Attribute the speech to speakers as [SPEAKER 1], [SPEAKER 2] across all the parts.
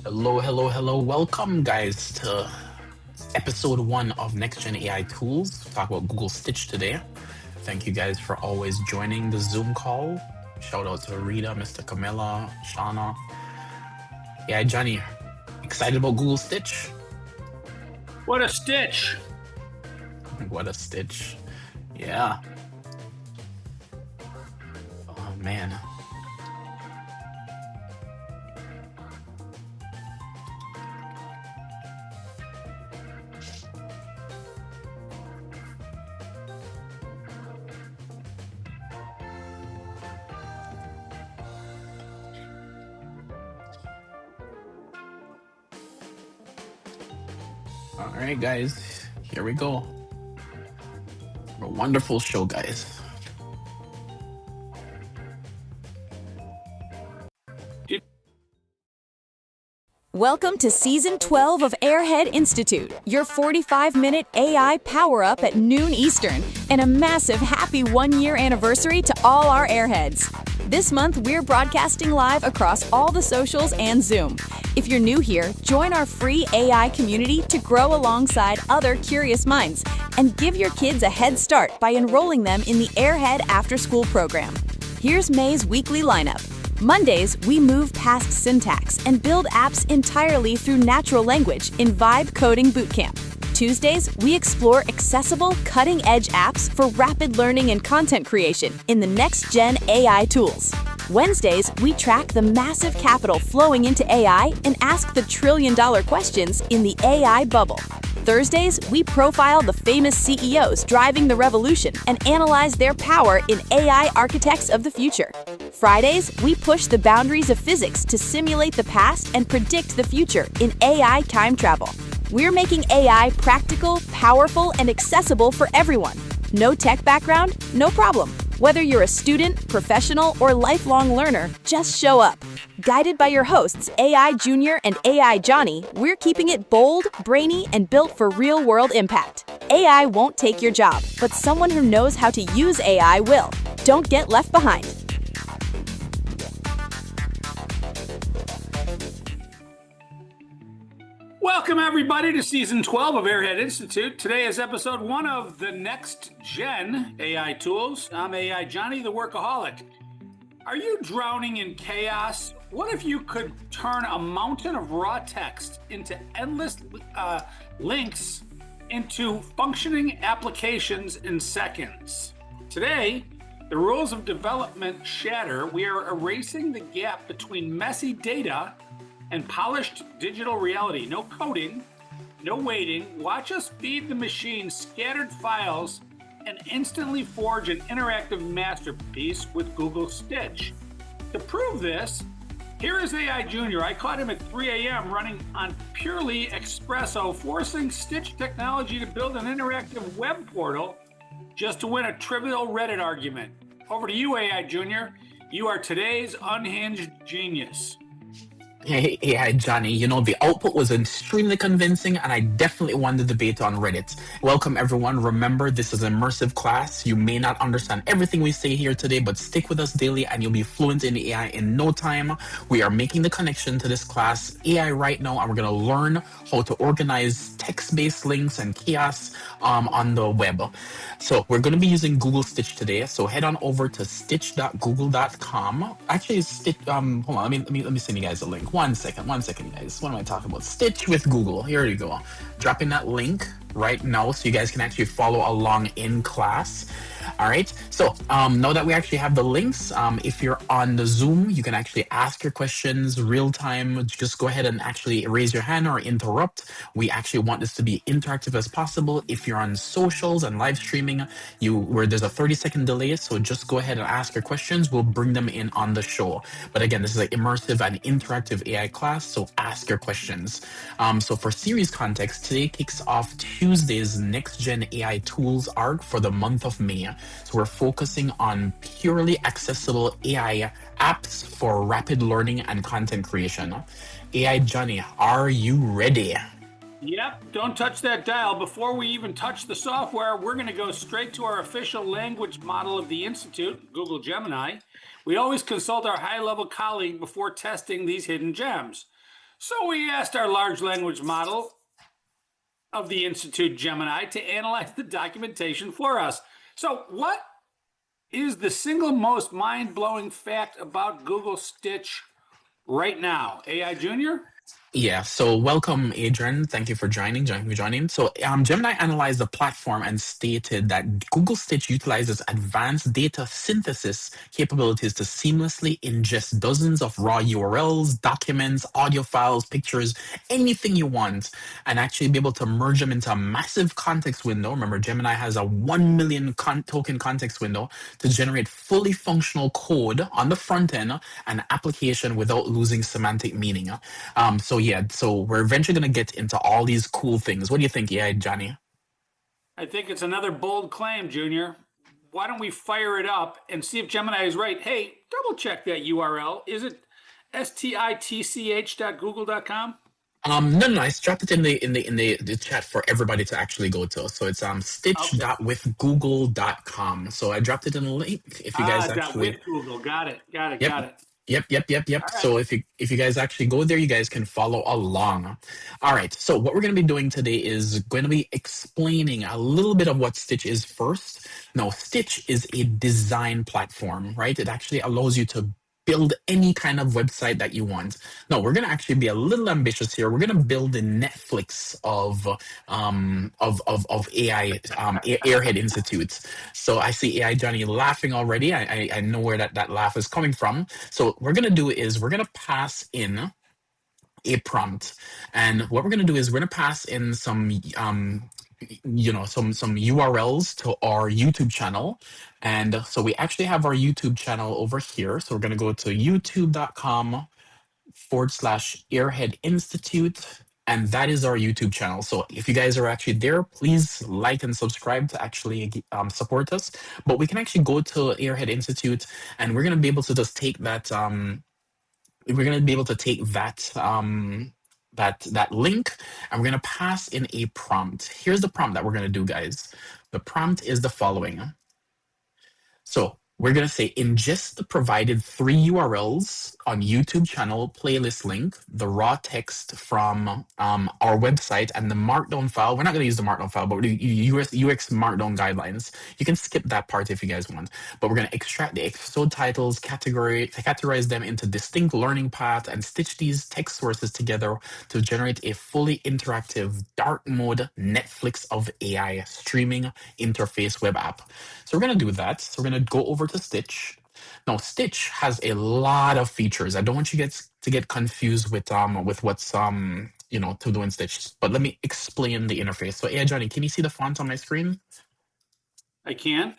[SPEAKER 1] Hello, hello, hello. Welcome, guys, to episode one of Next Gen AI Tools. Talk about Google Stitch today. Thank you guys for always joining the Zoom call. Shout out to Rita, Mr. Camilla, Shauna. Yeah, Johnny, excited about Google Stitch?
[SPEAKER 2] What a stitch!
[SPEAKER 1] What a stitch. Yeah. Oh, man. All right, guys, here we go. A wonderful show, guys.
[SPEAKER 3] Welcome to Season 12 of Airhead Institute, your 45-minute AI power-up at noon Eastern, and a massive happy one-year anniversary to all our Airheads. This month, we're broadcasting live across all the socials and Zoom. If you're new here, join our free AI community to grow alongside other curious minds, and give your kids a head start by enrolling them in the Airhead After School program. Here's May's weekly lineup. Mondays, we move past syntax and build apps entirely through natural language in Vibe Coding Bootcamp. Tuesdays, we explore accessible, cutting-edge apps for rapid learning and content creation in the Next Gen AI Tools. Wednesdays, we track the massive capital flowing into AI and ask the trillion-dollar questions in the AI bubble. Thursdays, we profile the famous CEOs driving the revolution and analyze their power in AI architects of the future. Fridays, we push the boundaries of physics to simulate the past and predict the future in AI time travel. We're making AI practical, powerful, and accessible for everyone. No tech background? No problem. Whether you're a student, professional, or lifelong learner, just show up. Guided by your hosts, AI Junior and AI Johnny, we're keeping it bold, brainy, and built for real-world impact. AI won't take your job, but someone who knows how to use AI will. Don't get left behind.
[SPEAKER 2] Welcome, everybody, to Season 12 of Airhead Institute. Today is episode 1 of the Next Gen AI Tools. I'm AI Johnny, the workaholic. Are you drowning in chaos? What if you could turn a mountain of raw text into endless links into functioning applications in seconds? Today, the rules of development shatter. We are erasing the gap between messy data and polished digital reality. No coding, no waiting. Watch us feed the machine scattered files and instantly forge an interactive masterpiece with Google Stitch. To prove this, here is AI Junior. I caught him at 3 a.m. running on purely espresso, forcing Stitch technology to build an interactive web portal just to win a trivial Reddit argument. Over to you, AI Junior. You are today's unhinged genius.
[SPEAKER 1] Hey, Johnny. The output was extremely convincing, and I definitely won the debate on Reddit. Welcome, everyone. Remember, this is an immersive class. You may not understand everything we say here today, but stick with us daily, and you'll be fluent in AI in no time. We are making the connection to this class AI right now, and we're going to learn how to organize text-based links and chaos on the web. So we're going to be using Google Stitch today. So head on over to stitch.google.com. Actually, Stitch. Hold on. Let me send you guys a link. One second, guys. What am I talking about? Stitch with Google. Here you go. Dropping that link right now so you guys can actually follow along in class. All right. So now that we actually have the links, if you're on the Zoom, you can actually ask your questions real time. Just go ahead and actually raise your hand or interrupt. We actually want this to be interactive as possible. If you're on socials and live streaming, where there's a 30-second delay, so just go ahead and ask your questions. We'll bring them in on the show. But again, this is an immersive and interactive AI class, so ask your questions. So for series context, today kicks off Tuesday's Next Gen AI Tools arc for the month of May. So we're focusing on purely accessible AI apps for rapid learning and content creation. AI Johnny, are you ready?
[SPEAKER 2] Yep, don't touch that dial. Before we even touch the software, we're going to go straight to our official language model of the Institute, Google Gemini. We always consult our high-level colleague before testing these hidden gems. So we asked our large language model of the Institute Gemini to analyze the documentation for us. So what is the single most mind-blowing fact about Google Stitch right now? AI Junior?
[SPEAKER 1] Yeah, so welcome, Adrian. Thank you for joining. So, Gemini analyzed the platform and stated that Google Stitch utilizes advanced data synthesis capabilities to seamlessly ingest dozens of raw URLs, documents, audio files, pictures, anything you want, and actually be able to merge them into a massive context window. Remember, Gemini has a 1 million token context window to generate fully functional code on the front end and application without losing semantic meaning. So we're eventually going to get into all these cool things. What do you think, yeah, Johnny?
[SPEAKER 2] I think it's another bold claim, Junior. Why don't we fire it up and see if Gemini is right? Hey, double check that URL. Is it stitch.google.com?
[SPEAKER 1] No, I dropped it in the chat for everybody to actually go to. So it's stitch.withgoogle.com. So I dropped it in the link if you guys
[SPEAKER 2] Dot
[SPEAKER 1] actually.
[SPEAKER 2] with Google. Got it.
[SPEAKER 1] Yep.
[SPEAKER 2] All right.
[SPEAKER 1] So if you guys actually go there, you guys can follow along. All right. So what we're going to be doing today is going to be explaining a little bit of what Stitch is first. Now, Stitch is a design platform, right? It actually allows you to build any kind of website that you want. No, we're going to actually be a little ambitious here. We're going to build the Netflix of AI, Airhead Institute. So I see AI Johnny laughing already. I know where that laugh is coming from. So what we're going to do is we're going to pass in a prompt, and what we're going to do is we're going to pass in some some URLs to our YouTube channel. And so we actually have our YouTube channel over here. So we're going to go to youtube.com/Airhead Institute. And that is our YouTube channel. So if you guys are actually there, please like and subscribe to actually support us. But we can actually go to Airhead Institute, and we're going to be able to just take that. We're going to be able to take that that link, and we're going to pass in a prompt. Here's the prompt that we're going to do, guys. The prompt is the following. So we're going to say ingest the provided 3 URLs on YouTube channel playlist link, the raw text from our website, and the markdown file. We're not going to use the markdown file, but the UX markdown guidelines. You can skip that part if you guys want. But we're going to extract the episode titles, categorize them into distinct learning paths, and stitch these text sources together to generate a fully interactive dark mode Netflix of AI streaming interface web app. So we're going to do that. So we're going to go over to Stitch. Now, Stitch has a lot of features. I don't want you guys to get confused with what's to do in Stitch. But let me explain the interface. So, yeah, Johnny, can you see the font on my screen?
[SPEAKER 2] I can.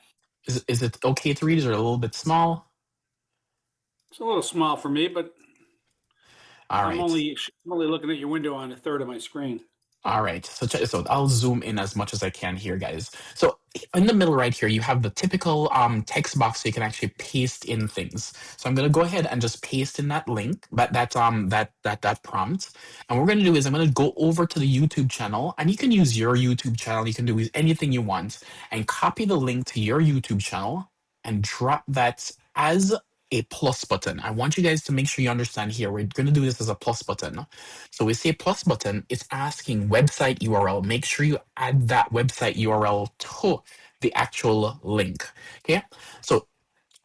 [SPEAKER 1] Is it okay to read? Is it a little bit small?
[SPEAKER 2] It's a little small for me, but
[SPEAKER 1] all right.
[SPEAKER 2] I'm only looking at your window on a third of my screen.
[SPEAKER 1] All right, so I'll zoom in as much as I can here, guys. So in the middle right here, you have the typical text box, so you can actually paste in things. So I'm going to go ahead and just paste in that link, that prompt. And what we're going to do is I'm going to go over to the YouTube channel, and you can use your YouTube channel. You can do anything you want, and copy the link to your YouTube channel and drop that as a plus button. I want you guys to make sure you understand here. We're going to do this as a plus button. So we say plus button, it's asking website URL. Make sure you add that website URL to the actual link. Okay, so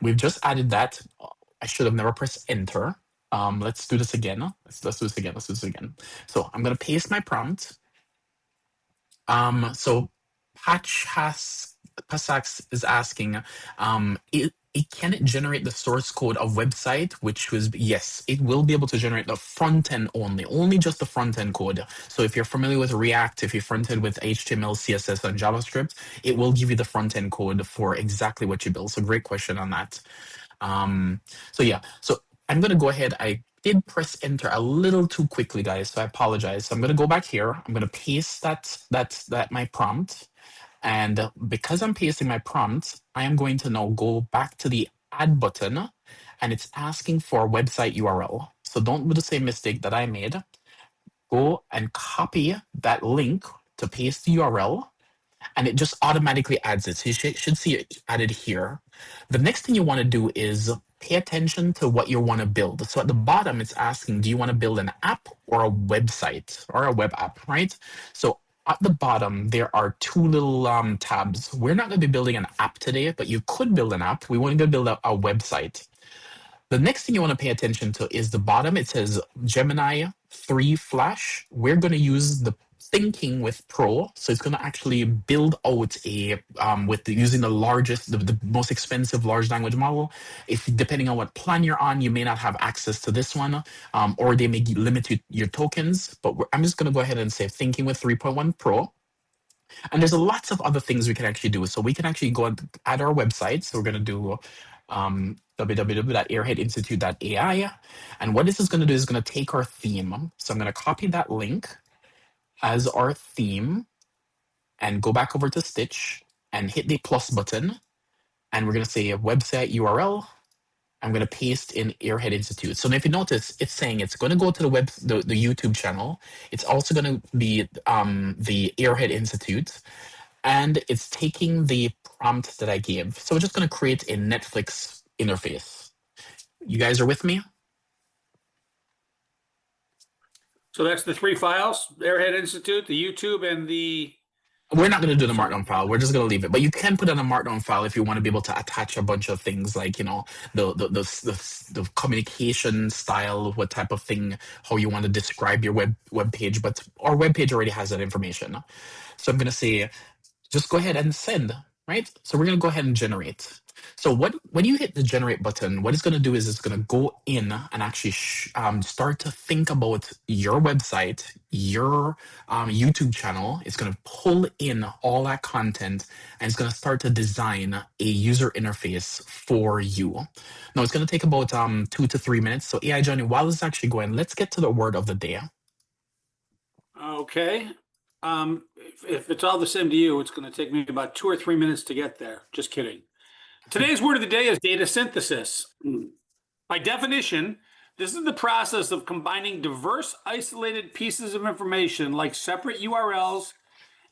[SPEAKER 1] we've just added that. I should have never pressed enter. Let's do this again. Let's do this again. So I'm going to paste my prompt. So Pasax is asking, can it generate the source code of website? Which was, yes, it will be able to generate the front end only just the front end code. So if you're familiar with React, if you're front end with HTML, CSS, and JavaScript, it will give you the front end code for exactly what you build. So great question on that. So I'm going to go ahead. I did press enter a little too quickly, guys, so I apologize. So I'm going to go back here. I'm going to paste that my prompt. And because I'm pasting my prompt, I am going to now go back to the add button, and it's asking for a website URL. So don't do the same mistake that I made. Go and copy that link to paste the URL, and it just automatically adds it. So you should see it added here. The next thing you want to do is pay attention to what you want to build. So at the bottom, it's asking, do you want to build an app or a website or a web app, right? So at the bottom, there are two little tabs. We're not going to be building an app today, but you could build an app. We want to build a website. The next thing you want to pay attention to is the bottom. It says Gemini 3 Flash. We're going to use the Thinking with Pro, so it's going to actually build out a using the most expensive large language model. If depending on what plan you're on, you may not have access to this one, or they may limit your tokens. But I'm just going to go ahead and say Thinking with 3.1 Pro. And there's lots of other things we can actually do. So we can actually go at our website. So we're going to do www.airheadinstitute.ai. And what this is going to do is going to take our theme. So I'm going to copy that link as our theme and go back over to Stitch and hit the plus button. And we're going to say a website URL. I'm going to paste in Airhead Institute. So if you notice, it's saying it's going to go to the YouTube channel. It's also going to be the Airhead Institute. And it's taking the prompt that I gave. So we're just going to create a Netflix interface. You guys are with me?
[SPEAKER 2] So that's the three files, Airhead Institute, the YouTube, and the...
[SPEAKER 1] We're not going to do the Markdown file. We're just going to leave it. But you can put on a Markdown file if you want to be able to attach a bunch of things like, the communication style, what type of thing, how you want to describe your web page. But our web page already has that information. So I'm going to say, just go ahead and send, right? So we're going to go ahead and generate. So when you hit the generate button, what it's going to do is it's going to go in and actually start to think about your website, your YouTube channel. It's going to pull in all that content and it's going to start to design a user interface for you. Now it's going to take about 2 to 3 minutes. So AI Johnny, while it's actually going, let's get to the word of the day.
[SPEAKER 2] Okay. If it's all the same to you, it's going to take me about 2 or 3 minutes to get there. Just kidding. Today's word of the day is data synthesis. By definition, this is the process of combining diverse, isolated pieces of information like separate URLs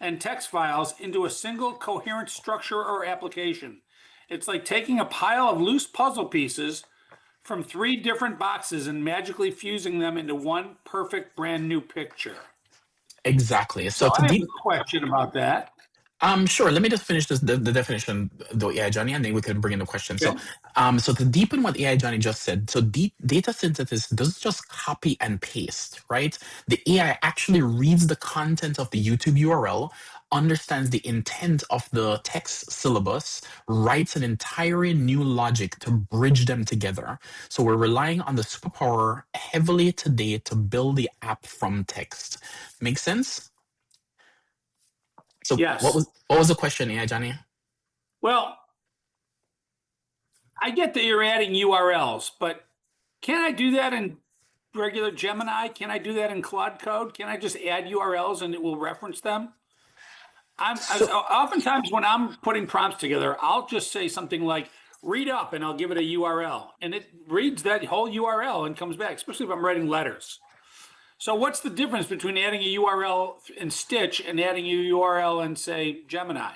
[SPEAKER 2] and text files into a single coherent structure or application. It's like taking a pile of loose puzzle pieces from 3 different boxes and magically fusing them into one perfect brand new picture.
[SPEAKER 1] Exactly.
[SPEAKER 2] So I have a question about that.
[SPEAKER 1] Sure. Let me just finish the definition, though, AI Johnny, and then we can bring in the question. Okay. So to deepen what AI Johnny just said, so data synthesis doesn't just copy and paste, right? The AI actually reads the content of the YouTube URL, understands the intent of the text syllabus, writes an entirely new logic to bridge them together. So we're relying on the superpower heavily today to build the app from text. Make sense? So
[SPEAKER 2] yes.
[SPEAKER 1] What was the question, AI Johnny?
[SPEAKER 2] Well, I get that you're adding URLs, but can I do that in regular Gemini? Can I do that in Claude Code? Can I just add URLs and it will reference them? Oftentimes when I'm putting prompts together, I'll just say something like, read up, and I'll give it a URL. And it reads that whole URL and comes back, especially if I'm writing letters. So what's the difference between adding a URL in Stitch and adding a URL in, say, Gemini?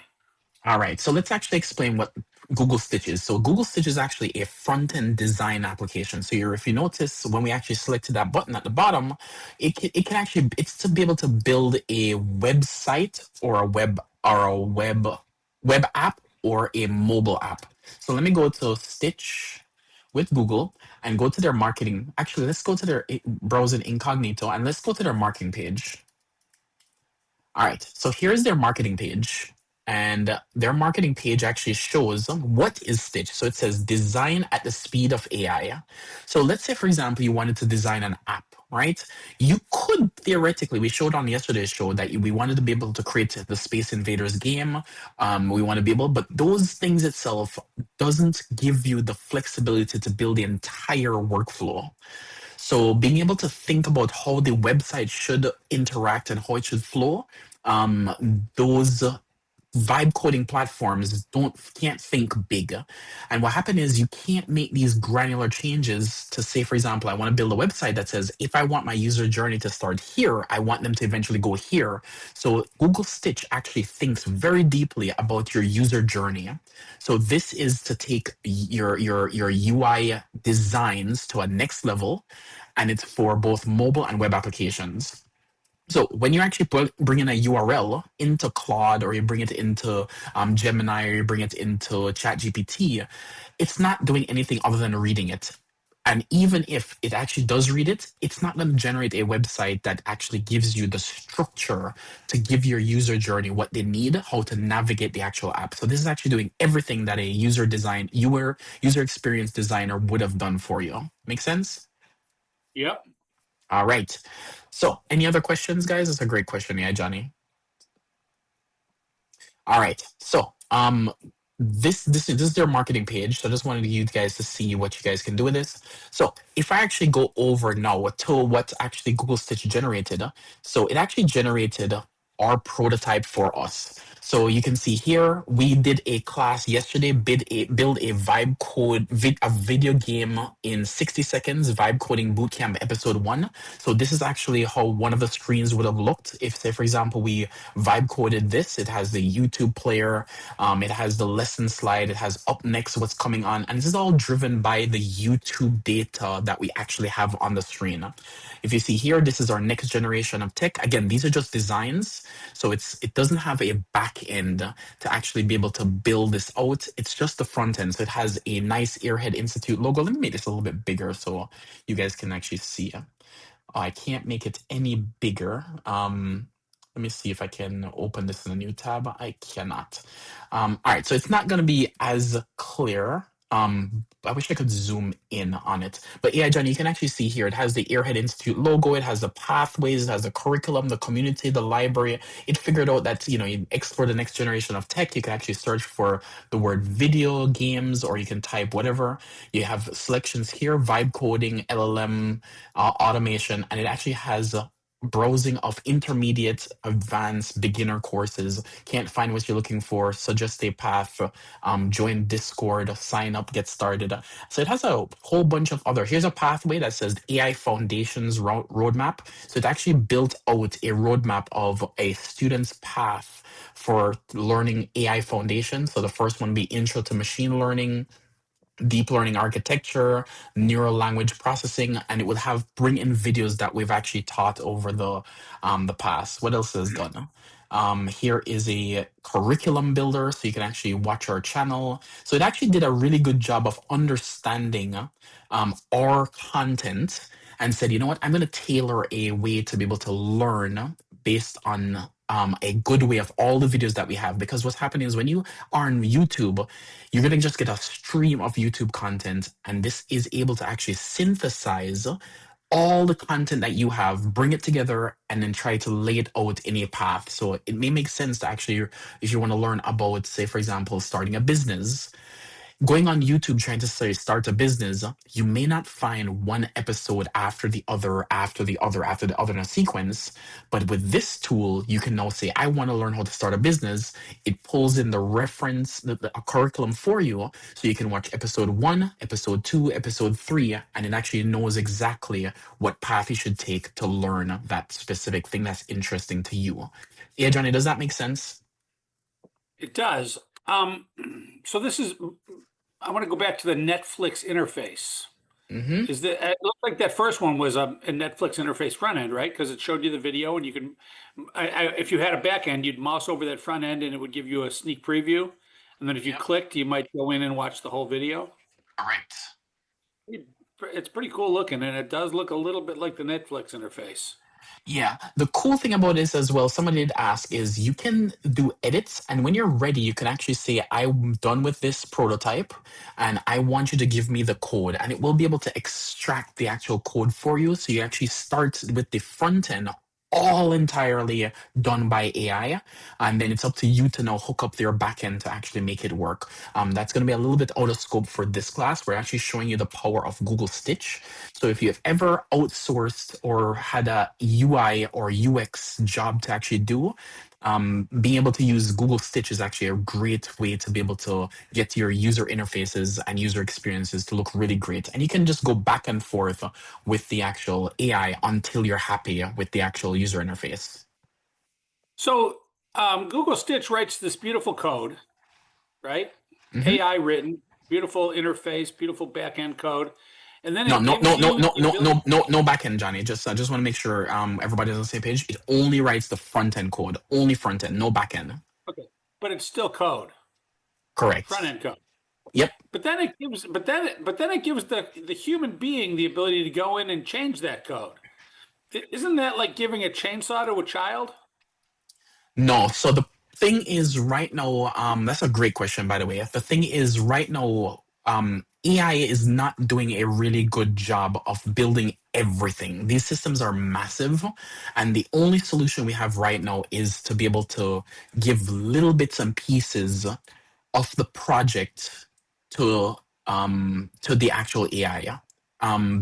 [SPEAKER 1] All right, so let's actually explain what Google Stitch is. So Google Stitch is actually a front-end design application. So if you notice, when we actually selected that button at the bottom, it's to be able to build a website or a web app or a mobile app. So let me go to Stitch with Google and go to their marketing. Actually, let's go to their browser incognito and let's go to their marketing page. All right, so here's their marketing page. And their marketing page actually shows what is Stitch. So it says design at the speed of AI. So let's say, for example, you wanted to design an app, right? You could theoretically, we showed on yesterday's show that we wanted to be able to create the Space Invaders game. We want to be able, but those things itself doesn't give you the flexibility to build the entire workflow. So being able to think about how the website should interact and how it should flow, those vibe coding platforms can't think big. And what happened is you can't make these granular changes to say, for example, I want to build a website that says, if I want my user journey to start here, I want them to eventually go here. So Google Stitch actually thinks very deeply about your user journey. So this is to take your UI designs to a next level, and it's for both mobile and web applications. So when you actually bring in a URL into Claude, or you bring it into Gemini, or you bring it into ChatGPT, it's not doing anything other than reading it. And even if it actually does read it, it's not going to generate a website that actually gives you the structure to give your user journey what they need, how to navigate the actual app. So this is actually doing everything that a user experience designer would have done for you. Make sense?
[SPEAKER 2] Yep.
[SPEAKER 1] All right. So, any other questions, guys? That's a great question, yeah, Johnny. All right. So, this is their marketing page. So, I just wanted you guys to see what you guys can do with this. So, if I actually go over now to what actually Google Stitch generated, so it actually generated our prototype for us. So you can see here, we did a class yesterday, build a a video game in 60 seconds, vibe coding bootcamp episode 1. So this is actually how one of the screens would have looked if, say, for example, we vibe coded this. It has the YouTube player, it has the lesson slide, it has up next what's coming on, and this is all driven by the YouTube data that we actually have on the screen. If you see here, this is our next generation of tech. Again, these are just designs, so it doesn't have a back end to actually be able to build this out. It's just the front end. So it has a nice Airhead Institute logo. Let me make this a little bit bigger so you guys can actually see. Oh, I can't make it any bigger. Let me see if I can open this in a new tab. I cannot. All right, so it's not going to be as clear. I wish I could zoom in on it. But yeah, Johnny, you can actually see here, it has the Airhead Institute logo, it has the pathways, it has the curriculum, the community, the library. It figured out that, you explore the next generation of tech, you can actually search for the word video games, or you can type whatever. You have selections here, vibe coding, LLM, automation, and it actually has browsing of intermediate, advanced, beginner courses. Can't find what you're looking for, suggest a path, join Discord, sign up, get started. So it has a whole bunch of other. Here's a pathway that says AI Foundations Roadmap. So it actually built out a roadmap of a student's path for learning AI foundations. So the first one be Intro to Machine Learning, deep learning architecture, neural language processing, and it would bring in videos that we've actually taught over the past. What else is done? Here is a curriculum builder, so you can actually watch our channel. So it actually did a really good job of understanding our content and said, you know what, I'm going to tailor a way to be able to learn based on a good way of all the videos that we have. Because what's happening is when you are on YouTube, you're going to just get a stream of YouTube content, and this is able to actually synthesize all the content that you have, bring it together, and then try to lay it out in a path. So it may make sense to actually, if you want to learn about, say, for example, starting a business, going on YouTube trying to say start a business, you may not find one episode after the other, after the other, after the other in a sequence. But with this tool, you can now say, I want to learn how to start a business. It pulls in the reference, the curriculum for you. So you can watch episode 1, episode 2, episode 3, and it actually knows exactly what path you should take to learn that specific thing that's interesting to you. Yeah, Johnny, does that make sense?
[SPEAKER 2] It does. So I want to go back to the Netflix interface.
[SPEAKER 1] Mm-hmm.
[SPEAKER 2] It looked like that first one was a Netflix interface front end, right? Because it showed you the video, and you can, if you had a back end, you'd mouse over that front end, and it would give you a sneak preview. And then if you clicked, you might go in and watch the whole video.
[SPEAKER 1] Correct.
[SPEAKER 2] It's pretty cool looking, and it does look a little bit like the Netflix interface.
[SPEAKER 1] Yeah, the cool thing about this as well, somebody did ask, is you can do edits, and when you're ready, you can actually say, I'm done with this prototype, and I want you to give me the code, and it will be able to extract the actual code for you. So you actually start with the front end all entirely done by AI, and then it's up to you to now hook up your backend to actually make it work. That's going to be a little bit out of scope for this class. We're actually showing you the power of Google Stitch. So if you have ever outsourced or had a UI or UX job to actually do, being able to use Google Stitch is actually a great way to be able to get your user interfaces and user experiences to look really great. And you can just go back and forth with the actual AI until you're happy with the actual user interface.
[SPEAKER 2] So Google Stitch writes this beautiful code, right?
[SPEAKER 1] Mhm.
[SPEAKER 2] AI written, beautiful interface, beautiful backend code, and then
[SPEAKER 1] No,
[SPEAKER 2] it
[SPEAKER 1] no,
[SPEAKER 2] gives
[SPEAKER 1] no, no,
[SPEAKER 2] you
[SPEAKER 1] no,
[SPEAKER 2] the
[SPEAKER 1] no,
[SPEAKER 2] ability.
[SPEAKER 1] no, no, no backend, Johnny. I just want to make sure everybody's on the same page. It only writes the front end code, only front end, no backend.
[SPEAKER 2] Okay, but it's still code, front
[SPEAKER 1] Correct.
[SPEAKER 2] end code.
[SPEAKER 1] Yep.
[SPEAKER 2] But then it gives, but then it gives the human being the ability to go in and change that code. Isn't that like giving a chainsaw to a child?
[SPEAKER 1] No, so the thing is right now, that's a great question, by the way. The thing is right now, AI is not doing a really good job of building everything. These systems are massive, and the only solution we have right now is to be able to give little bits and pieces of the project to the actual AI.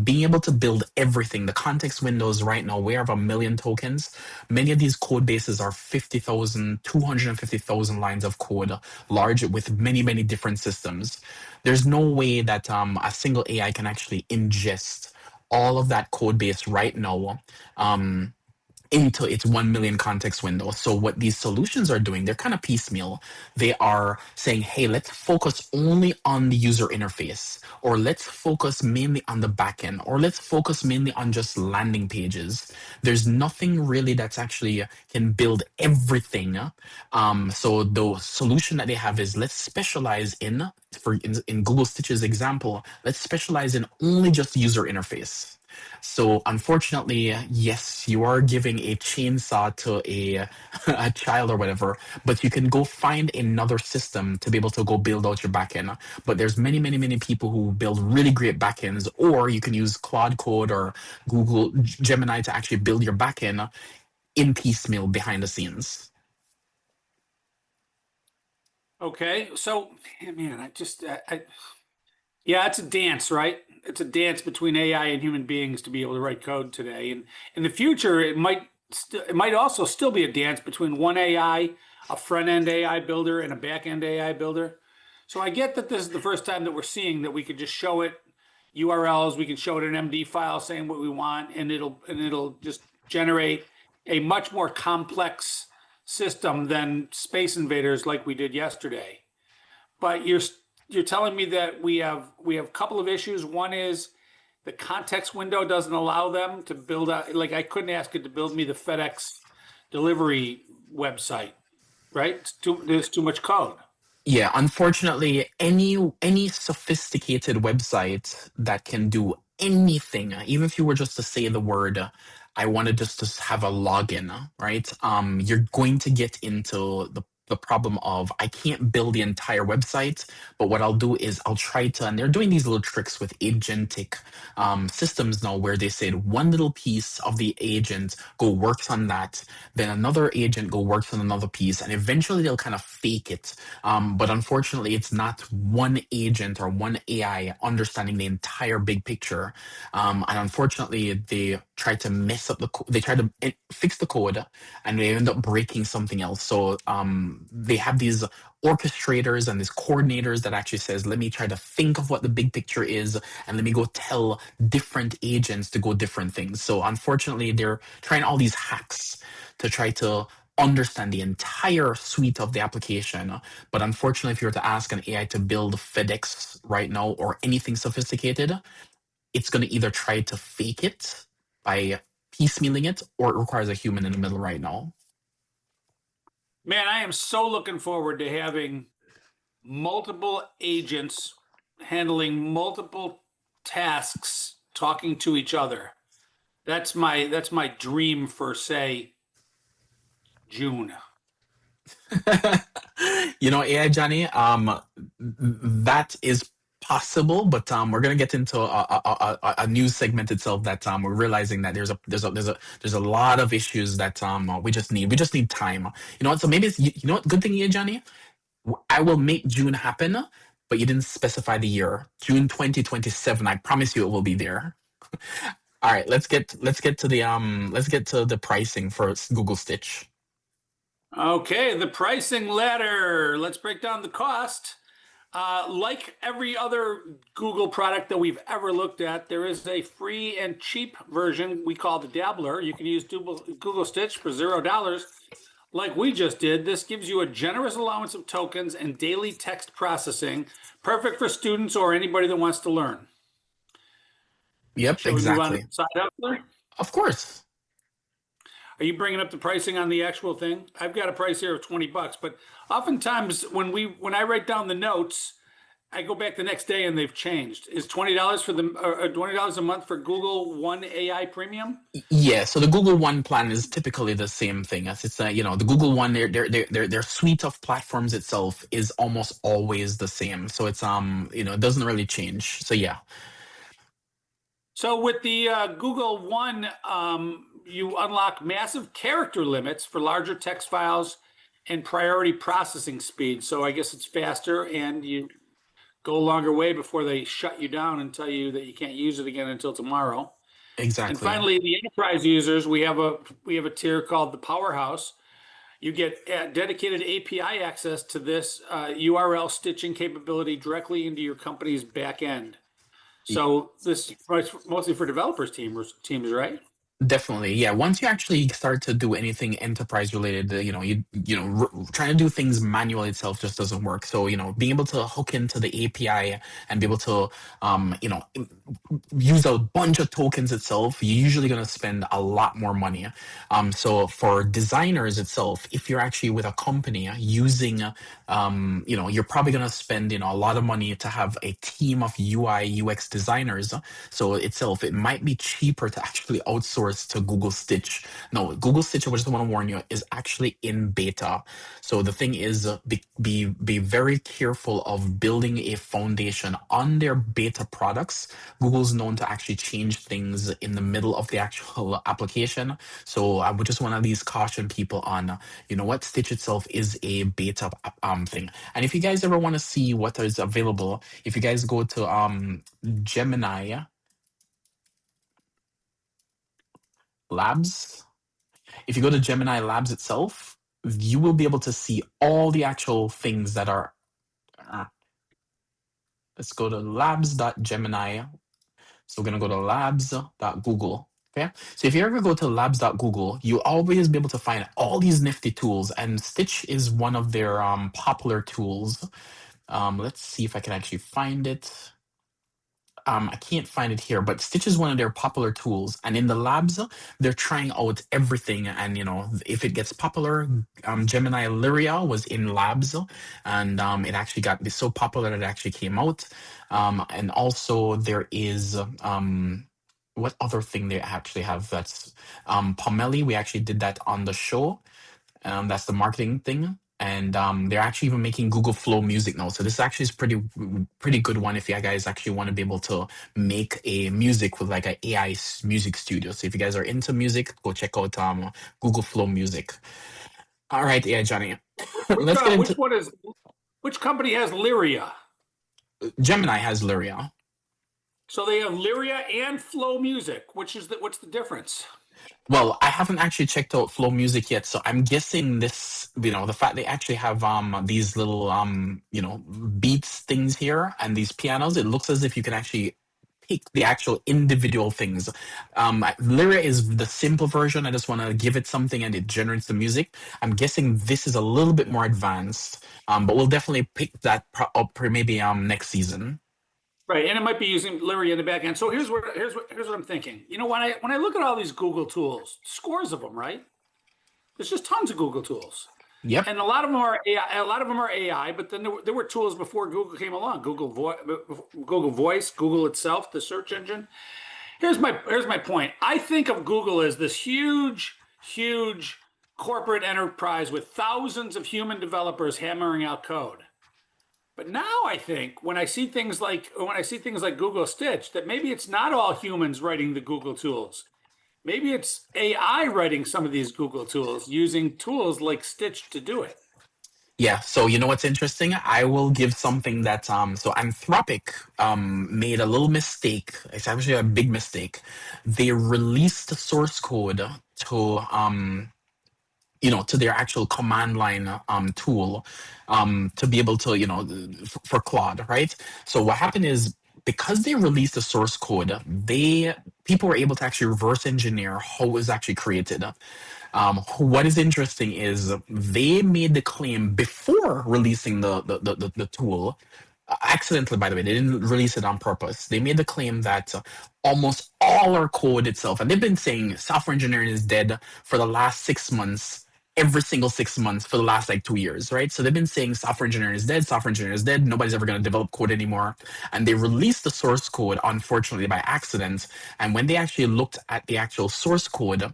[SPEAKER 1] Being able to build everything, the context windows right now, we have 1 million tokens. Many of these code bases are 50,000, 250,000 lines of code, large with many, many different systems. There's no way that a single AI can actually ingest all of that code base right now. Into its 1 million context window. So what these solutions are doing, they're kind of piecemeal. They are saying, hey, let's focus only on the user interface, or let's focus mainly on the backend, or let's focus mainly on just landing pages. There's nothing really that's actually can build everything. So the solution that they have is let's specialize in Google Stitch's example, let's specialize in only just user interface. So unfortunately, yes, you are giving a chainsaw to a a child or whatever, but you can go find another system to be able to go build out your backend. But there's many, many, many people who build really great backends, or you can use Claude Code or Google Gemini to actually build your backend in piecemeal behind the scenes.
[SPEAKER 2] Okay, so man, yeah, it's a dance, right? It's a dance between AI and human beings to be able to write code today. And in the future, it might also still be a dance between one AI, a front-end AI builder, and a back-end AI builder. So I get that this is the first time that we're seeing that we could just show it URLs, we can show it an MD file saying what we want, and it'll just generate a much more complex system than Space Invaders like we did yesterday. But you're telling me that we have a couple of issues. One is the context window doesn't allow them to build out, like I couldn't ask it to build me the FedEx delivery website, right? There's too much code.
[SPEAKER 1] Yeah, unfortunately, any sophisticated website that can do anything, even if you were just to say the word, I want to just have a login, right? You're going to get into the problem of I can't build the entire website, but what I'll do is I'll try to, and they're doing these little tricks with agentic systems now where they said one little piece of the agent go works on that, then another agent go works on another piece, and eventually they'll kind of fake it, but unfortunately, it's not one agent or one AI understanding the entire big picture. And unfortunately, they try to mess up they try to fix the code and they end up breaking something else. So they have these orchestrators and these coordinators that actually says, let me try to think of what the big picture is and let me go tell different agents to go different things. So unfortunately, they're trying all these hacks to try to understand the entire suite of the application. But unfortunately, if you were to ask an AI to build FedEx right now or anything sophisticated, it's going to either try to fake it by piecemealing it or it requires a human in the middle right now.
[SPEAKER 2] Man, I am so looking forward to having multiple agents handling multiple tasks, talking to each other. That's my dream for say June.
[SPEAKER 1] AI Johnny, that is possible, but we're gonna get into a new segment itself that we're realizing that there's a lot of issues that we just need time. You know what? So maybe it's you know what? Good thing, yeah, Johnny. I will make June happen, but you didn't specify the year. June 2027. I promise you, it will be there. All right, let's get to the pricing for Google Stitch.
[SPEAKER 2] Okay, the pricing ladder. Let's break down the cost. Like every other Google product that we've ever looked at, there is a free and cheap version we call the Dabbler. You can use Google Stitch for $0. Like we just did, this gives you a generous allowance of tokens and daily text processing, perfect for students or anybody that wants to learn.
[SPEAKER 1] Yep,
[SPEAKER 2] Shall we move on to
[SPEAKER 1] exactly.
[SPEAKER 2] the side up there?
[SPEAKER 1] Of course.
[SPEAKER 2] Are you bringing up the pricing on the actual thing? I've got a price here of $20, but oftentimes when I write down the notes, I go back the next day and they've changed. Is $20 for the $20 a month for Google One AI Premium?
[SPEAKER 1] Yeah, so the Google One plan is typically the same thing as it's the Google One their suite of platforms itself is almost always the same. So it's it doesn't really change. So yeah.
[SPEAKER 2] So with the Google One, you unlock massive character limits for larger text files and priority processing speed. So I guess it's faster, and you go a longer way before they shut you down and tell you that you can't use it again until tomorrow. And
[SPEAKER 1] Exactly.
[SPEAKER 2] finally, the enterprise users, we have a tier called the Powerhouse. You get dedicated API access to this URL stitching capability directly into your company's back end. So this is mostly for developers teams, right?
[SPEAKER 1] Definitely, yeah. Once you actually start to do anything enterprise related, trying to do things manually itself just doesn't work. So, being able to hook into the API and be able to, use a bunch of tokens itself, you're usually going to spend a lot more money. So for designers itself, if you're actually with a company using, you're probably going to spend, a lot of money to have a team of UI UX designers. So itself, it might be cheaper to actually outsource to Google Stitch. No, Google Stitch, I just want to warn you, is actually in beta. So the thing is, be very careful of building a foundation on their beta products. Google's known to actually change things in the middle of the actual application. So I would just want to at least caution people on, what Stitch itself is a beta thing. And if you guys ever want to see what is available, if you guys go to Gemini Labs, if you go to Gemini Labs itself, you will be able to see all the actual things that are. Uh, let's go to labs.gemini. So we're going to go to labs.google. Okay. So if you ever go to labs.google, you'll always be able to find all these nifty tools. And Stitch is one of their popular tools. Let's see if I can actually find it. I can't find it here, but Stitch is one of their popular tools. And in the labs, they're trying out everything. And, if it gets popular, Gemini Lyria was in labs, and it actually got so popular that it actually came out. And also there is, what other thing they actually have? That's Pomeli. We actually did that on the show. That's the marketing thing. And they're actually even making Google Flow music now. So this actually is pretty good one if you guys actually want to be able to make a music with like an AI music studio. So if you guys are into music, go check out Google Flow music. All right, yeah, Johnny.
[SPEAKER 2] Which
[SPEAKER 1] Let's get
[SPEAKER 2] which
[SPEAKER 1] into
[SPEAKER 2] one is which company has Lyria?
[SPEAKER 1] Gemini has Lyria.
[SPEAKER 2] So they have Lyria and Flow Music. What's the difference?
[SPEAKER 1] Well, I haven't actually checked out Flow Music yet, so I'm guessing this, the fact they actually have these little beats things here and these pianos, it looks as if you can actually pick the actual individual things. Lyra is the simple version. I just want to give it something and it generates the music. I'm guessing this is a little bit more advanced, but we'll definitely pick that up for maybe next season.
[SPEAKER 2] Right, and it might be using Lyria in the back end. So here's what I'm thinking. When I look at all these Google tools, scores of them, right? There's just tons of Google tools,
[SPEAKER 1] Yep.
[SPEAKER 2] and a lot of them are AI. A lot of them are AI, but then there were tools before Google came along. Google Voice, Google itself, the search engine. Here's my point. I think of Google as this huge corporate enterprise with thousands of human developers hammering out code. But now I think when I see things like Google Stitch, that maybe it's not all humans writing the Google tools. Maybe it's AI writing some of these Google tools using tools like Stitch to do it.
[SPEAKER 1] Yeah, so you know what's interesting? I will give something that so Anthropic made a little mistake. It's actually a big mistake. They released the source code to to their actual command line tool to be able to, for Claude, right? So what happened is, because they released the source code, people were able to actually reverse engineer how it was actually created. What is interesting is they made the claim before releasing the tool, accidentally, by the way. They didn't release it on purpose. They made the claim that almost all our code itself, and they've been saying software engineering is dead for the last 6 months, every single 6 months for the last like 2 years, right? So they've been saying software engineering is dead, software engineering is dead, nobody's ever going to develop code anymore. And they released the source code, unfortunately, by accident. And when they actually looked at the actual source code,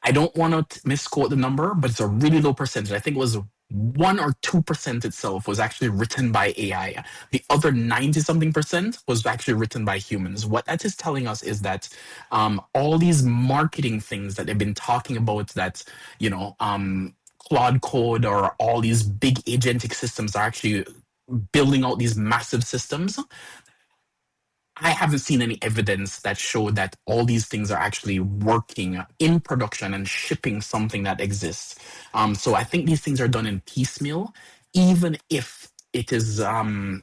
[SPEAKER 1] I don't want to misquote the number, but it's a really low percentage. I think it was 1 or 2% itself was actually written by AI. The other 90 something percent was actually written by humans. What that is telling us is that all these marketing things that they've been talking about, that, Claude Code or all these big agentic systems are actually building out these massive systems. I haven't seen any evidence that showed that all these things are actually working in production and shipping something that exists. So I think these things are done in piecemeal, even if it is, the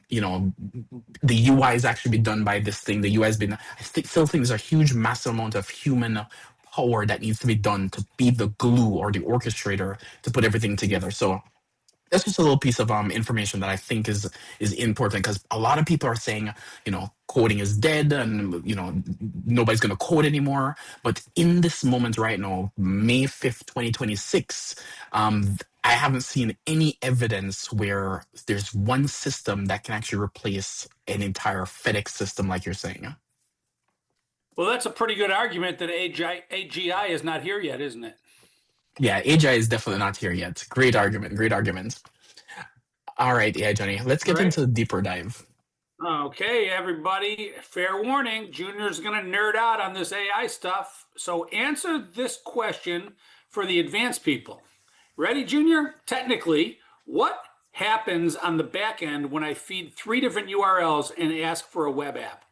[SPEAKER 1] UI is actually been done by this thing. The UI has been, still think there's a huge, massive amount of human power that needs to be done to be the glue or the orchestrator to put everything together. So that's just a little piece of information that I think is important, because a lot of people are saying, coding is dead and, nobody's going to code anymore. But in this moment right now, May 5th, 2026, I haven't seen any evidence where there's one system that can actually replace an entire FedEx system, like you're saying.
[SPEAKER 2] Well, that's a pretty good argument that AGI is not here yet, isn't it?
[SPEAKER 1] Yeah, AGI is definitely not here yet. Great argument. Great argument. All right, yeah, Johnny, let's get into the deeper dive.
[SPEAKER 2] Okay, everybody, fair warning, Junior's going to nerd out on this AI stuff. So answer this question for the advanced people. Ready, Junior? Technically, what happens on the back end when I feed 3 different URLs and ask for a web app?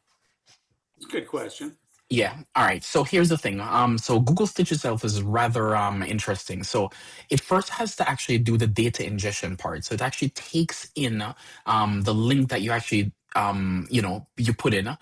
[SPEAKER 2] It's a good question.
[SPEAKER 1] Yeah. All right. So here's the thing. So Google Stitch itself is rather interesting. So it first has to actually do the data ingestion part. So it actually takes in the link that you actually you put in.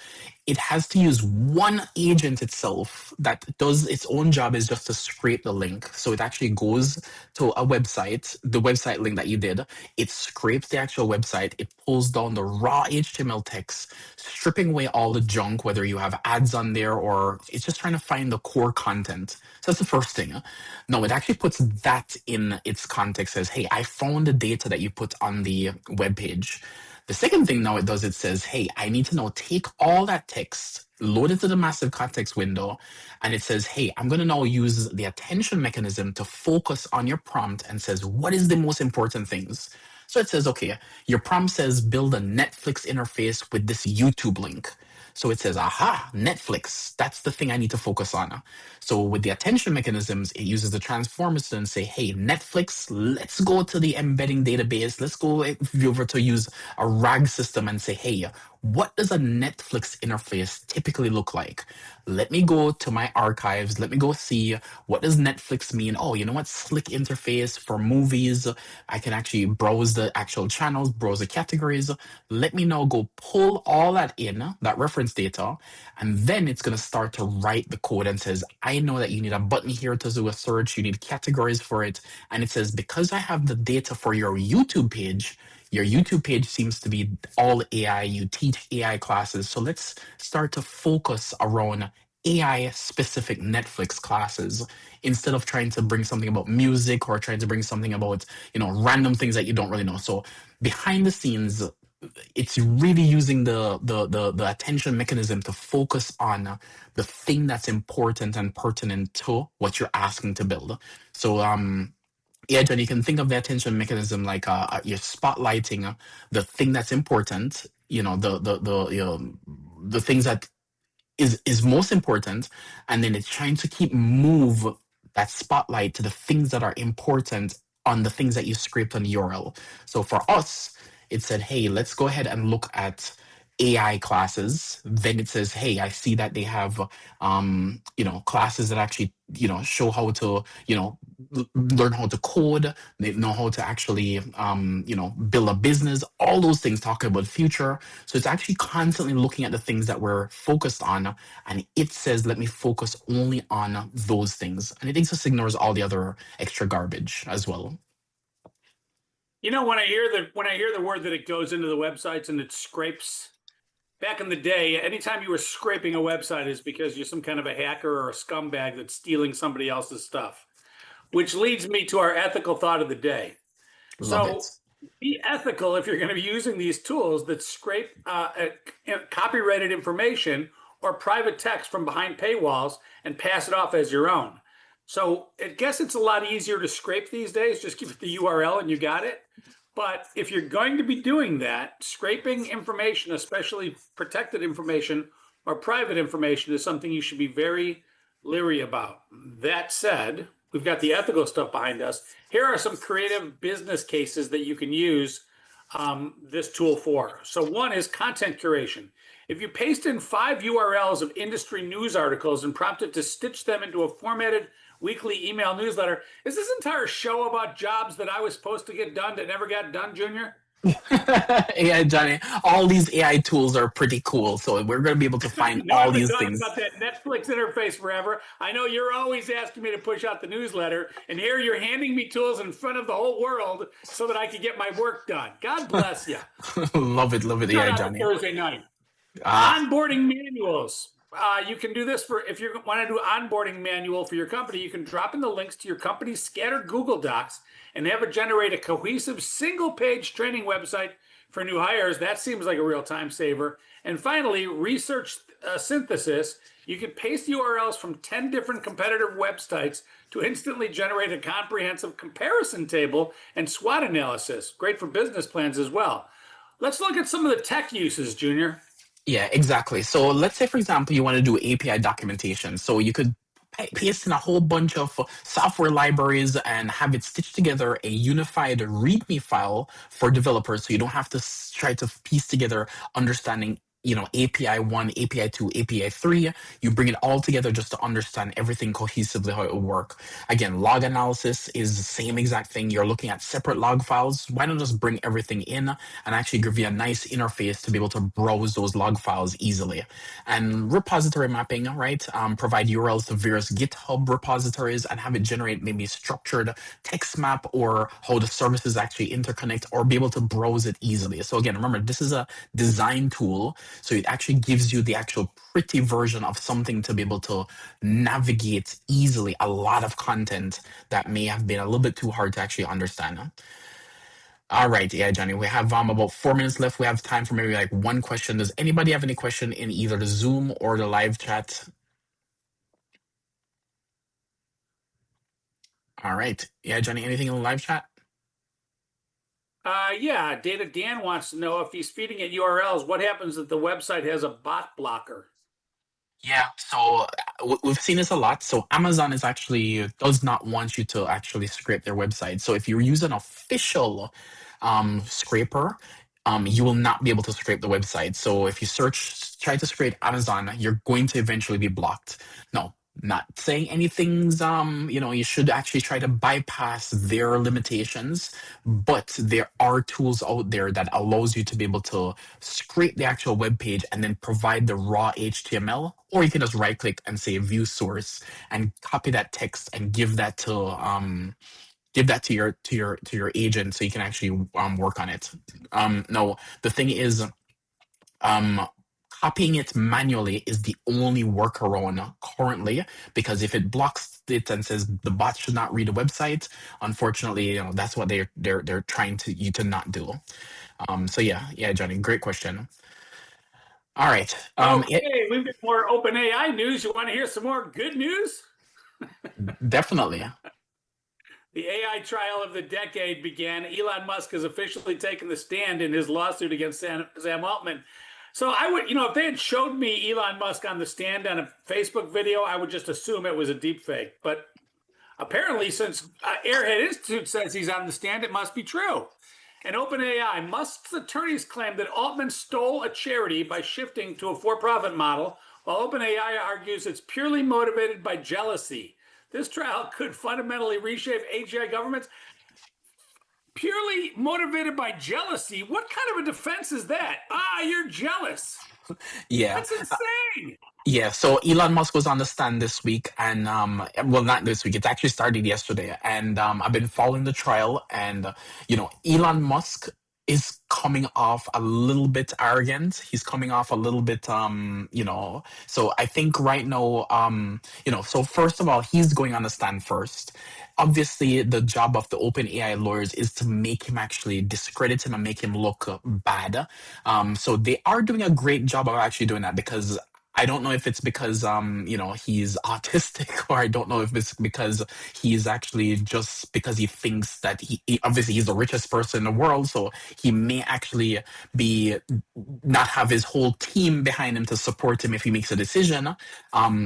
[SPEAKER 1] It has to use one agent itself that does its own job, is just to scrape the link. So it actually goes to a website, the website link that you did. It scrapes the actual website. It pulls down the raw HTML text, stripping away all the junk, whether you have ads on there or it's just trying to find the core content. So that's the first thing. No, it actually puts that in its context, says, hey, I found the data that you put on the web page. The second thing now it does, it says, hey, I need to now take all that text, load it to the massive context window, and it says, hey, I'm going to now use the attention mechanism to focus on your prompt, and says, what is the most important things? So it says, okay, your prompt says build a Netflix interface with this YouTube link. So it says, aha, Netflix, that's the thing I need to focus on. So with the attention mechanisms, it uses the transformers to say, hey, Netflix, let's go to the embedding database. Let's go over to use a RAG system and say, hey, what does a Netflix interface typically look like? Let me go to my archives. Let me go see, what does Netflix mean? Oh, you know what? Slick interface for movies. I can actually browse the actual channels, browse the categories. Let me now go pull all that in, that reference data, and then it's going to start to write the code and says, I know that you need a button here to do a search. You need categories for it. And it says, because I have the data for your YouTube page seems to be all AI. You teach AI classes. So let's start to focus around AI specific Netflix classes instead of trying to bring something about music or trying to bring something about, random things that you don't really know. So behind the scenes, it's really using the attention mechanism to focus on the thing that's important and pertinent to what you're asking to build. So yeah, John, you can think of the attention mechanism like you're spotlighting the thing that's important, the things that is most important, and then it's trying to keep move that spotlight to the things that are important on the things that you scraped on the URL. So for us, it said, hey, let's go ahead and look at AI classes. Then it says, hey, I see that they have classes that actually show how to learn how to code, they know how to actually, build a business, all those things, talking about future. So it's actually constantly looking at the things that we're focused on, and it says, let me focus only on those things. And it just ignores all the other extra garbage as well.
[SPEAKER 2] When I hear the word that it goes into the websites and it scrapes, back in the day, anytime you were scraping a website is because you're some kind of a hacker or a scumbag that's stealing somebody else's stuff. Which leads me to our ethical thought of the day.
[SPEAKER 1] Love it.
[SPEAKER 2] So be ethical if you're going to be using these tools that scrape copyrighted information or private text from behind paywalls and pass it off as your own. So I guess it's a lot easier to scrape these days. Just give it the URL and you got it. But if you're going to be doing that, scraping information, especially protected information or private information, is something you should be very leery about. That said, we've got the ethical stuff behind us. Here are some creative business cases that you can use this tool for. So one is content curation. If you paste in 5 URLs of industry news articles and prompt it to stitch them into a formatted weekly email newsletter, is this entire show about jobs that I was supposed to get done that never got done, Junior?
[SPEAKER 1] Yeah, Johnny, all these AI tools are pretty cool. So we're going to be able to find
[SPEAKER 2] No,
[SPEAKER 1] all
[SPEAKER 2] I've been
[SPEAKER 1] these
[SPEAKER 2] talking
[SPEAKER 1] things.
[SPEAKER 2] about that Netflix interface forever. I know you're always asking me to push out the newsletter, and here you're handing me tools in front of the whole world so that I can get my work done. God bless you.
[SPEAKER 1] Love it,
[SPEAKER 2] Shout
[SPEAKER 1] AI,
[SPEAKER 2] out to
[SPEAKER 1] Johnny.
[SPEAKER 2] Thursday night.
[SPEAKER 1] Ah,
[SPEAKER 2] Onboarding manuals. You can do this if you want to do onboarding manual for your company. You can drop in the links to your company's scattered Google Docs and have it generate a cohesive single-page training website for new hires. That seems like a real time saver. And finally, research synthesis. You can paste URLs from 10 different competitive websites to instantly generate a comprehensive comparison table and SWOT analysis. Great for business plans as well. Let's look at some of the tech uses, Junior.
[SPEAKER 1] yeah, exactly. So let's say, for example, you want to do API documentation. So you could paste in a whole bunch of software libraries and have it stitch together a unified README file for developers. So you don't have to try to piece together understanding, API 1, API 2, API 3. You bring it all together just to understand everything cohesively, how it will work. Again, log analysis is the same exact thing. You're looking at separate log files. Why not just bring everything in and actually give you a nice interface to be able to browse those log files easily? And repository mapping, right? Provide URLs to various GitHub repositories and have it generate maybe structured text map or how the services actually interconnect, or be able to browse it easily. So again, remember, this is a design tool. So it actually gives you the actual pretty version of something to be able to navigate easily a lot of content that may have been a little bit too hard to actually understand. All right, yeah, Johnny, we have about 4 minutes left. We have time for maybe like one question. Does anybody have any question in either the Zoom or the live chat? All right, yeah, Johnny, anything in the live chat?
[SPEAKER 2] Yeah, Data Dan wants to know if he's feeding it URLs, what happens if the website has a bot blocker?
[SPEAKER 1] Yeah, so we've seen this a lot. So Amazon is actually does not want you to actually scrape their website. So if you use an official scraper, you will not be able to scrape the website. So if you try to scrape Amazon, you're going to eventually be blocked. No, not saying anything's you should actually try to bypass their limitations, but there are tools out there that allows you to be able to scrape the actual web page and then provide the raw HTML, or you can just right click and say view source and copy that text and give that to your agent so you can actually work on it. No, the thing is, copying it manually is the only workaround currently, because if it blocks it and says the bot should not read the website, unfortunately, that's what they're trying to you to not do. So yeah, Johnny, great question. All right.
[SPEAKER 2] Okay, we've got more OpenAI news. You want to hear some more good news?
[SPEAKER 1] Definitely.
[SPEAKER 2] The AI trial of the decade began. Elon Musk has officially taken the stand in his lawsuit against Sam Altman. So I would, if they had showed me Elon Musk on the stand on a Facebook video, I would just assume it was a deep fake. But apparently, since Airhead Institute says he's on the stand, it must be true. And OpenAI, Musk's attorneys claim that Altman stole a charity by shifting to a for-profit model, while OpenAI argues it's purely motivated by jealousy. This trial could fundamentally reshape AGI governments purely motivated by jealousy. What kind of a defense is that? You're jealous.
[SPEAKER 1] Yeah.
[SPEAKER 2] That's insane.
[SPEAKER 1] Yeah, so Elon Musk was on the stand this week, and well, not this week. It actually started yesterday, and I've been following the trial, and Elon Musk is coming off a little bit arrogant. He's coming off a little bit, So I think right now, so first of all, he's going on the stand first. Obviously, the job of the OpenAI lawyers is to make him actually discredit him and make him look bad. So they are doing a great job of actually doing that because I don't know if it's because he's autistic, or I don't know if it's because he's actually just because he thinks that obviously he's the richest person in the world, so he may actually be not have his whole team behind him to support him if he makes a decision.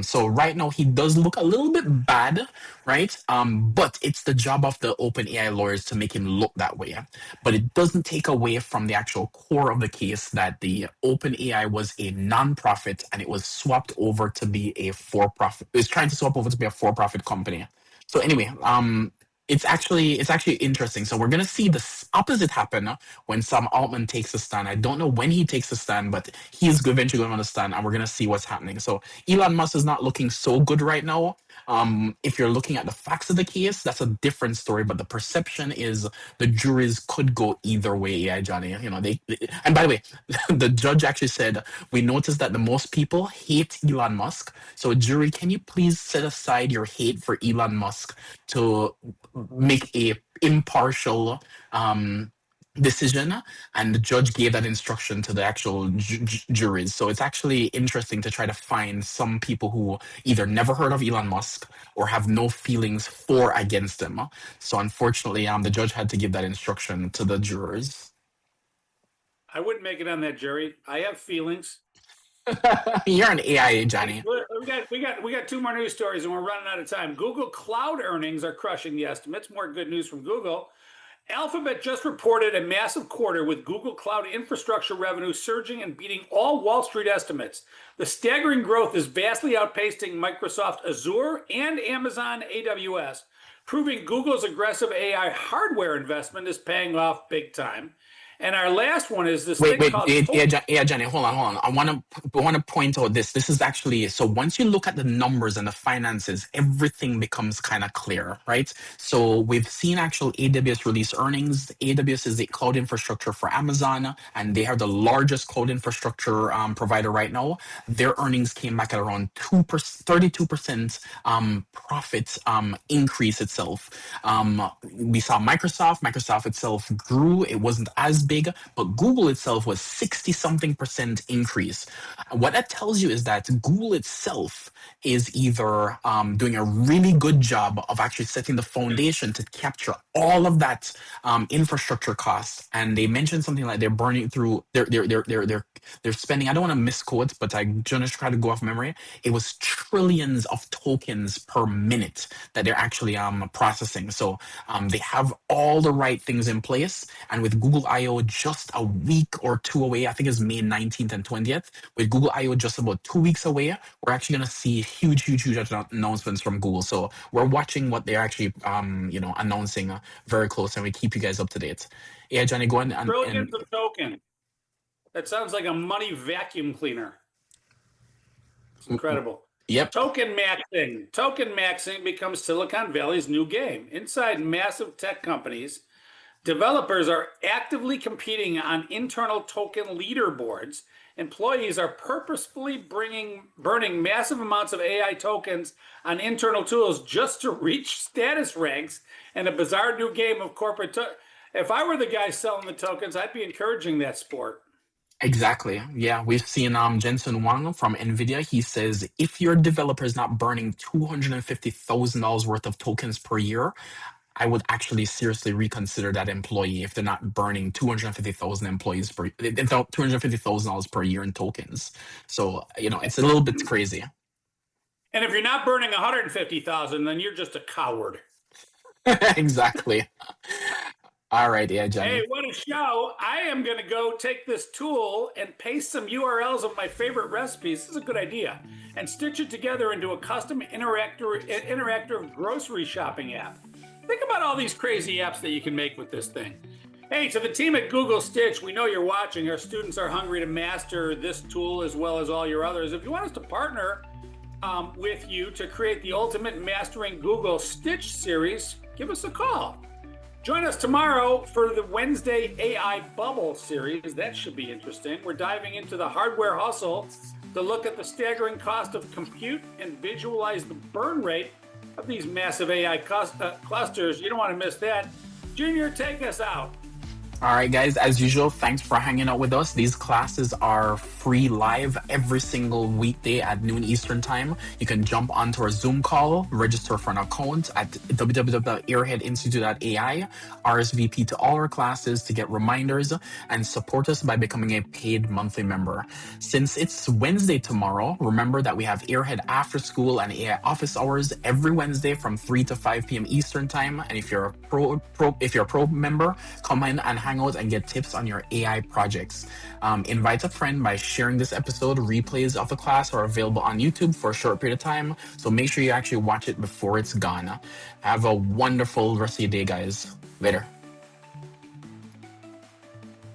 [SPEAKER 1] So right now he does look a little bit bad, right? But it's the job of the OpenAI lawyers to make him look that way. But it doesn't take away from the actual core of the case that the OpenAI was a non-profit and it was swapped over to be a for-profit. It was trying to swap over to be a for-profit company. So anyway, it's actually interesting. So we're gonna see the opposite happen when Sam Altman takes a stand. I don't know when he takes a stand, but he's eventually going to understand, and we're gonna see what's happening. So Elon Musk is not looking so good right now. If you're looking at the facts of the case, that's a different story. But the perception is the juries could go either way. Yeah, Johnny. And by the way, the judge actually said we noticed that the most people hate Elon Musk. So, jury, can you please set aside your hate for Elon Musk to make a impartial decision? And the judge gave that instruction to the actual juries. So it's actually interesting to try to find some people who either never heard of Elon Musk or have no feelings for against him. So unfortunately, the judge had to give that instruction to the jurors.
[SPEAKER 2] I wouldn't make it on that jury. I have feelings.
[SPEAKER 1] You're an AI, Johnny.
[SPEAKER 2] We got two more news stories and we're running out of time. Google Cloud earnings are crushing the estimates. More good news from Google. Alphabet just reported a massive quarter with Google Cloud infrastructure revenue surging and beating all Wall Street estimates. The staggering growth is vastly outpacing Microsoft Azure and Amazon AWS, proving Google's aggressive AI hardware investment is paying off big time. And our last one is this
[SPEAKER 1] Wait,
[SPEAKER 2] thing called...
[SPEAKER 1] yeah, Johnny, hold on. I want to point out this. This is actually, so once you look at the numbers and the finances, everything becomes kind of clear, right? So we've seen actual AWS release earnings. AWS is the cloud infrastructure for Amazon, and they are the largest cloud infrastructure provider right now. Their earnings came back at around 32% profit increase itself. We saw Microsoft itself grew. It wasn't as big, but Google itself was 60 something percent increase. What that tells you is that Google itself is either doing a really good job of actually setting the foundation to capture all of that infrastructure costs. And they mentioned something like they're burning through, they're spending, I don't want to misquote, but I just try to go off memory. It was trillions of tokens per minute that they're actually processing. So they have all the right things in place. And with Google I/O just a week or two away, I think it's May 19th and 20th, with Google I/O just about 2 weeks away, we're actually going to see huge announcements from Google. So we're watching what they're actually, announcing very close, and we keep you guys up to date. Yeah, Johnny, go on.
[SPEAKER 2] Trillions of token. That sounds like a money vacuum cleaner. It's incredible.
[SPEAKER 1] Yep.
[SPEAKER 2] Token maxing. Token maxing becomes Silicon Valley's new game. Inside massive tech companies, developers are actively competing on internal token leaderboards. Employees are purposefully burning massive amounts of AI tokens on internal tools just to reach status ranks in a bizarre new game of corporate. If I were the guy selling the tokens, I'd be encouraging that sport.
[SPEAKER 1] Exactly. Yeah, we've seen Jensen Huang from NVIDIA. He says if your developer is not burning $250,000 worth of tokens per year, I would actually seriously reconsider that employee if they're not burning 250,000 employees per $250,000 per year in tokens. So it's a little bit crazy.
[SPEAKER 2] And if you're not burning 150,000, then you're just a coward.
[SPEAKER 1] Exactly. All right, yeah,
[SPEAKER 2] Hey,
[SPEAKER 1] Johnny.
[SPEAKER 2] what a show. I am going to go take this tool and paste some URLs of my favorite recipes. This is a good idea. And stitch it together into a custom interactive grocery shopping app. Think about all these crazy apps that you can make with this thing. Hey, to the team at Google Stitch, we know you're watching. Our students are hungry to master this tool as well as all your others. If you want us to partner with you to create the Ultimate Mastering Google Stitch series, give us a call. Join us tomorrow for the Wednesday AI Bubble series. That should be interesting. We're diving into the hardware hustle to look at the staggering cost of compute and visualize the burn rate of these massive AI clusters. You don't want to miss that. Junior, take us out.
[SPEAKER 1] All right, guys, as usual, thanks for hanging out with us. These classes are free live every single weekday at noon Eastern time. You can jump onto our Zoom call, register for an account at www.airheadinstitute.ai, RSVP to all our classes to get reminders, and support us by becoming a paid monthly member. Since it's Wednesday tomorrow, remember that we have Airhead After School and AI Office Hours every Wednesday from 3 to 5 p.m. Eastern time. And if you're a pro member, come in and hang out and get tips on your AI projects. Invite a friend by sharing this episode. Replays of the class are available on YouTube for a short period of time, so make sure you actually watch it before it's gone. Have a wonderful rest of your day, guys. Later.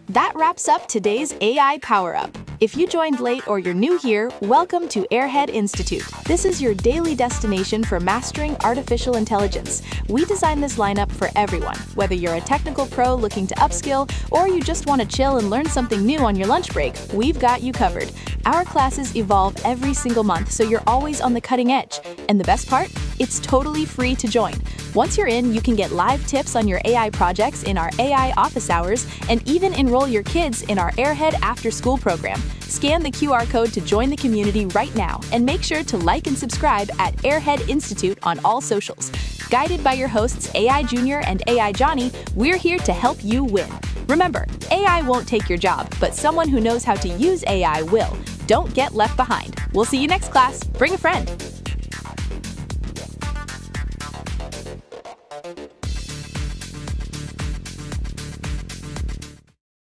[SPEAKER 3] That wraps up today's AI Power Up. If you joined late or you're new here, welcome to Airhead Institute. This is your daily destination for mastering artificial intelligence. We designed this lineup for everyone, whether you're a technical pro looking to upskill or you just want to chill and learn something new on your lunch break, we've got you covered. Our classes evolve every single month, so you're always on the cutting edge. And the best part? It's totally free to join. Once you're in, you can get live tips on your AI projects in our AI office hours and even enroll your kids in our Airhead After School program. Scan the QR code to join the community right now and make sure to like and subscribe at Airhead Institute on all socials. Guided by your hosts AI Junior and AI Johnny, we're here to help you win. Remember, AI won't take your job, but someone who knows how to use AI will. Don't get left behind. We'll see you next class. Bring a friend.